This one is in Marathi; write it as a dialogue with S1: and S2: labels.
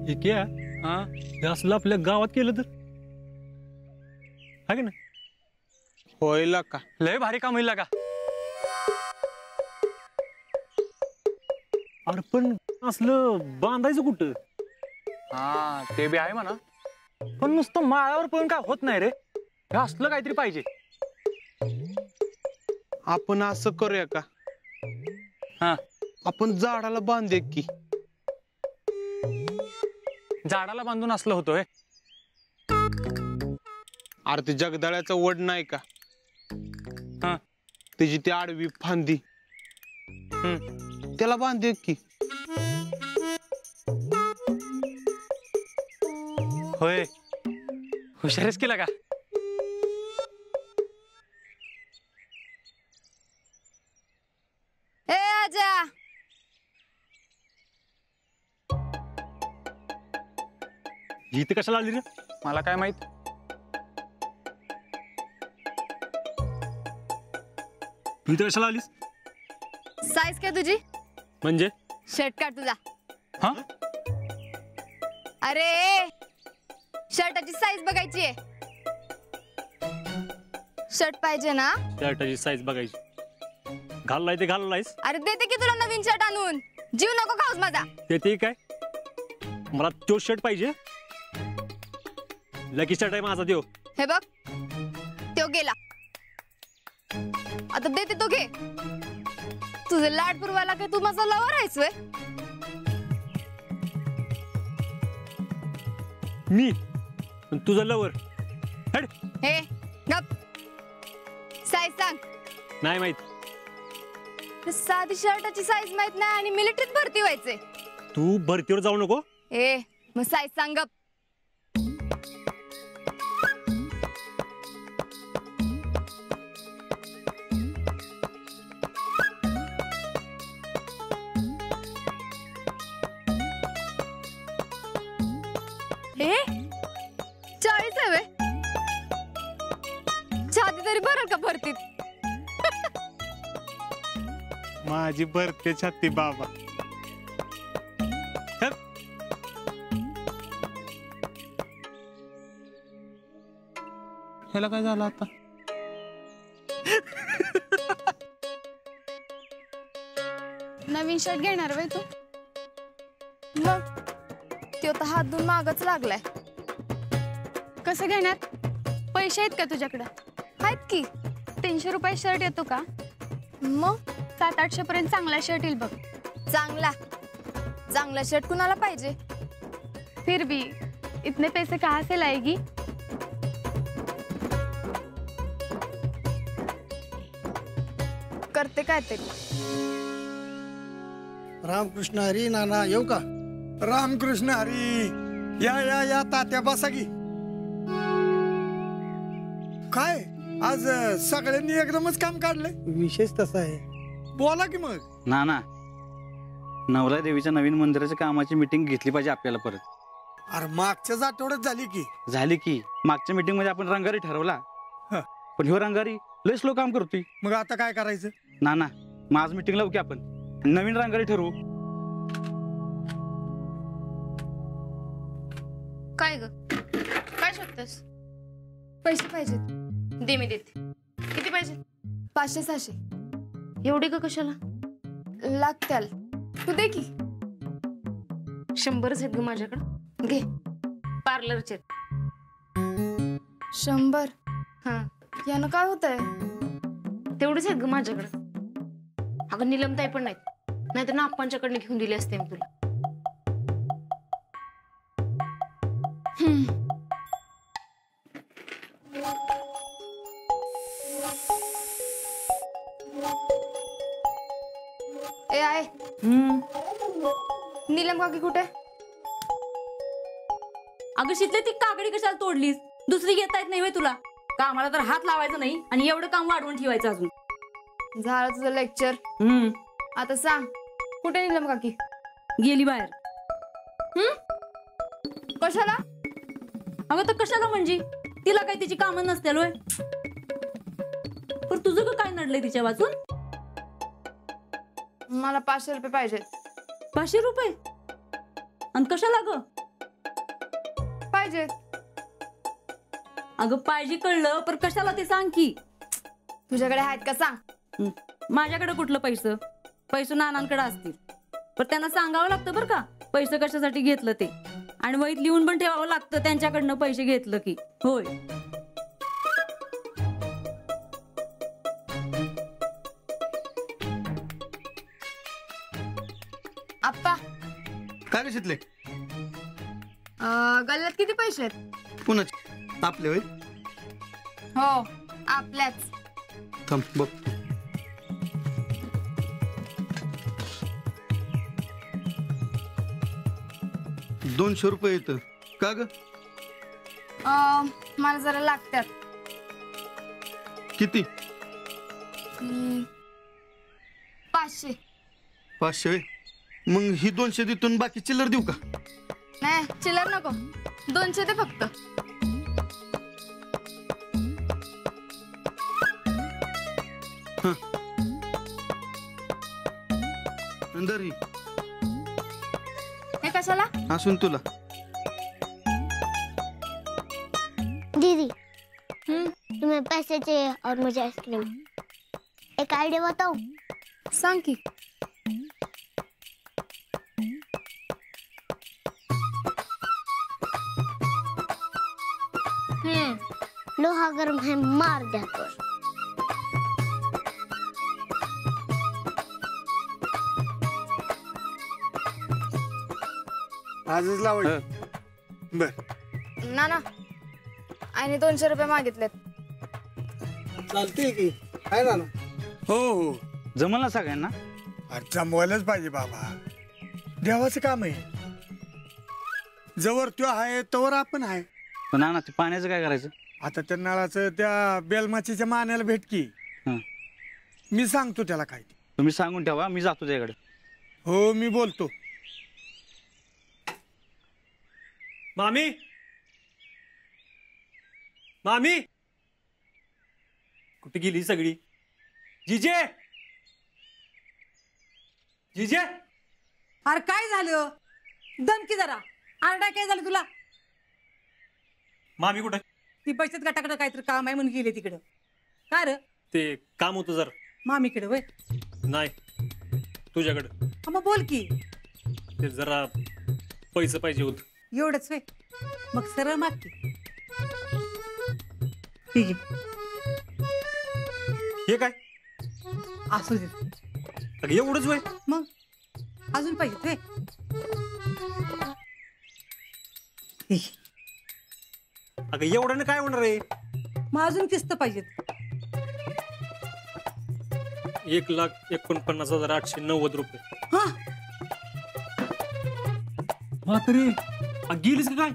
S1: ठीक आहे हा हे असलं आपल्या गावात केलं तर आहे ना
S2: होईल का
S1: लय भारी काम होईल का अरे पण असलं बांधायचं कुठं
S3: हा ते बी आहे म्हणा.
S1: पण नुसतं माळावर पण काय होत नाही रे हे असलं काहीतरी पाहिजे
S2: आपण असं करूया का
S1: हा
S2: आपण झाडाला बांधूया की
S1: झाडाला बांधून असलं होतं हे
S2: अरे ते जगदाळ्याचा वड नाही का
S1: हा
S2: त्याची ती आडवी फांदी त्याला बांधूया की
S1: होय हुशारच केला का
S4: ए आजा
S1: ही इथं कशाला आली रे
S3: मला काय माहित.
S1: तू इथं कशाला आलीस
S4: साईज काय तुझी
S1: म्हणजे
S4: शर्ट काढ तुझा
S1: हा
S4: अरे शर्टाची साईज बघायची आहे शर्ट पाहिजे ना
S1: शर्टाची साईज बघायची घाललाय ते घाललायस
S4: अरे देते की तुला नवीन शर्ट आणून जीव नको खाऊस माझा
S1: ते ठीक आहे मला तो शर्ट पाहिजे लकी शर्ट आहे माझा देव
S4: हे बघ तो गेला आता देते तो घे तुझे लाड पुरवायला काय तू माझा लवर आहेस वे
S1: मी तुझं लवर हड
S4: हे गप साईज सांग
S1: नाही माहित
S4: साधी शर्टाची साईज माहित नाही आणि मिलिटरीत भरती व्हायचे
S1: तू भरतीवर जाऊ नको
S4: ए मग साईज सांग गप ए 40 आहे वे छाती तरी भरल का भरतीत
S2: माझी भरते छाती बाबा
S1: हट.
S2: ह्याला काय झालं आता
S4: नवीन शर्ट घेणार वे तू मग तो तर हात धुवून मागच लागलाय
S5: कसं घेणार पैसे आहेत का तुझ्याकडं
S4: आहेत की
S5: 300 रुपये शर्ट येतो का
S4: मग
S5: 700-800 पर्यंत चांगला शर्ट येईल बघ
S4: चांगला चांगला शर्ट कुणाला पाहिजे
S5: फिर भी इतने पैसे कहाँ से लाएगी
S4: करते काय तरी
S6: रामकृष्ण हरी नाना येऊ का
S7: रामकृष्ण हरी या या या तात्या बसा की काय आज सगळ्यांनी एकदमच काम काढलंय
S6: विशेष तसा आहे
S7: बोला की मग
S8: ना ना नवरा देवीच्या नवीन मंदिराच्या कामाची मीटिंग घेतली पाहिजे आपल्याला परत
S7: अरे मागच्याच आठवड्यात झाली की
S8: मागच्या मीटिंग मध्ये आपण रंगारी ठरवला
S7: हं.
S8: पण ह्यो रंगारी लय स्लो काम करतोय
S7: मग आता काय करायचं
S8: ना ना मग आज मीटिंग लावू की आपण नवीन रंगारी ठरवू
S5: काय ग काय शोधतेस
S4: पैसे पाहिजेत
S5: दे मी देते किती पाहिजे
S4: 500-600
S5: एवढे का कशाला
S4: लागत्याल तू दे की
S5: 100च आहेत ग माझ्याकडं घे पार्लरचे
S4: 100
S5: हा
S4: यानं काय होतंय
S5: तेवढेच आहेत ग माझ्याकडं अगं निलमताई पण नाहीत नाहीतर ना आप्पांच्याकडनं घेऊन दिले असते मी तुला
S4: ए आहे नीलम काकी कुठे
S9: अगं शितले ती काकडी कशाला तोडलीस दुसरी घेता येत नाही होय तुला कामाला तर हात लावायचा नाही आणि एवढं काम वाढवून ठेवायचं अजून
S4: झालं तुझं लेक्चर आता सांग कुठे नीलम काकी
S9: गेली बाहेर
S4: कशाला
S9: अगं तर कशाला म्हणजे तिला काही तिची कामं नसतील होय पण तुझं का काय नडलंय तिच्या वाचून
S4: मला 500 रुपये पाहिजेत
S9: 500 रुपये आणि कशाला ग
S4: पाहिजे?
S9: अगं पाहिजे कळलं, पण कशाला ते सांग की.
S4: तुझ्याकडे आहेत का सांग.
S9: माझ्याकडे कुठलं पैसे नानांकडे असतील, पण त्यांना सांगावं लागतं बरं का पैसे कशासाठी घेतलं ते. आणि वहीत लिहून पण ठेवावं लागतं त्यांच्याकडनं पैसे घेतलं की. होय.
S4: आप्पा,
S7: काय कशातले
S4: गल्ल्यात किती पैसे आहेत?
S7: पुन्हा आपले होय
S4: हो, आपल्याच.
S7: थांब बघ. ₹200 येतं का ग?
S4: मला जरा लागतात.
S7: किती?
S4: 500.
S7: 500 होय. मग ही 200 देतून बाकी चिल्लर देऊ का?
S4: नाही, चिल्लर नको. 200 दे फक्त.
S7: अंदर ही
S4: हे कशाला?
S7: असून तुला.
S10: दीदी, तुम्हें पैसे चाहिए और मुझे आइसक्रीम. एक आइडिया बताओ.
S4: सांग की.
S10: लोहा गर्म है, मार दिया तो.
S7: आजच लावायचं. बर
S4: ना आणि 200 रुपये मागितलेत.
S6: चालते की आहे ना.
S7: हो हो.
S8: जमल ना सगळ्यांना?
S7: जमवायलाच पाहिजे बाबा. देवाचं काम आहे. जवळ तो आहे तवर आपण आहे.
S8: पण ना ते पाण्याचं काय करायचं?
S7: आता त्या नळाचं त्या बेलमाचीच्या मान्याला भेट की.
S8: हं.
S7: मी सांगतो त्याला काय.
S8: तुम्ही सांगून ठेवा, मी जातो त्याकडे.
S7: हो मी बोलतो.
S1: मामी, मामी, कुठे गेली सगळी? जिजे, जिजे.
S9: अरे काय झालं? दमकी जरा. आरडा काय झालं तुला?
S1: मामी कुठे?
S9: ती बचत गटाकडे काहीतरी काम आहे म्हणून गेले तिकडं. काय रे?
S1: ते काम होतं जर.
S9: मामीकडे वय?
S1: नाही, तुझ्याकडं.
S9: मग बोल की.
S1: ते जरा पैसे पाहिजे होत.
S9: एवढंच वय? मग सरळ मागते. ठीक आहे.
S1: हे काय?
S9: असू दे.
S1: अगं एवढंच वय?
S9: मग अजून पाहिजे ते.
S1: अगं एवढ्यानं काय होणार आहे?
S9: मग अजून किस्त पाहिजेत.
S1: 1,49,890 रुपये.
S9: हा,
S1: म्हातारी, गेलीस का काय?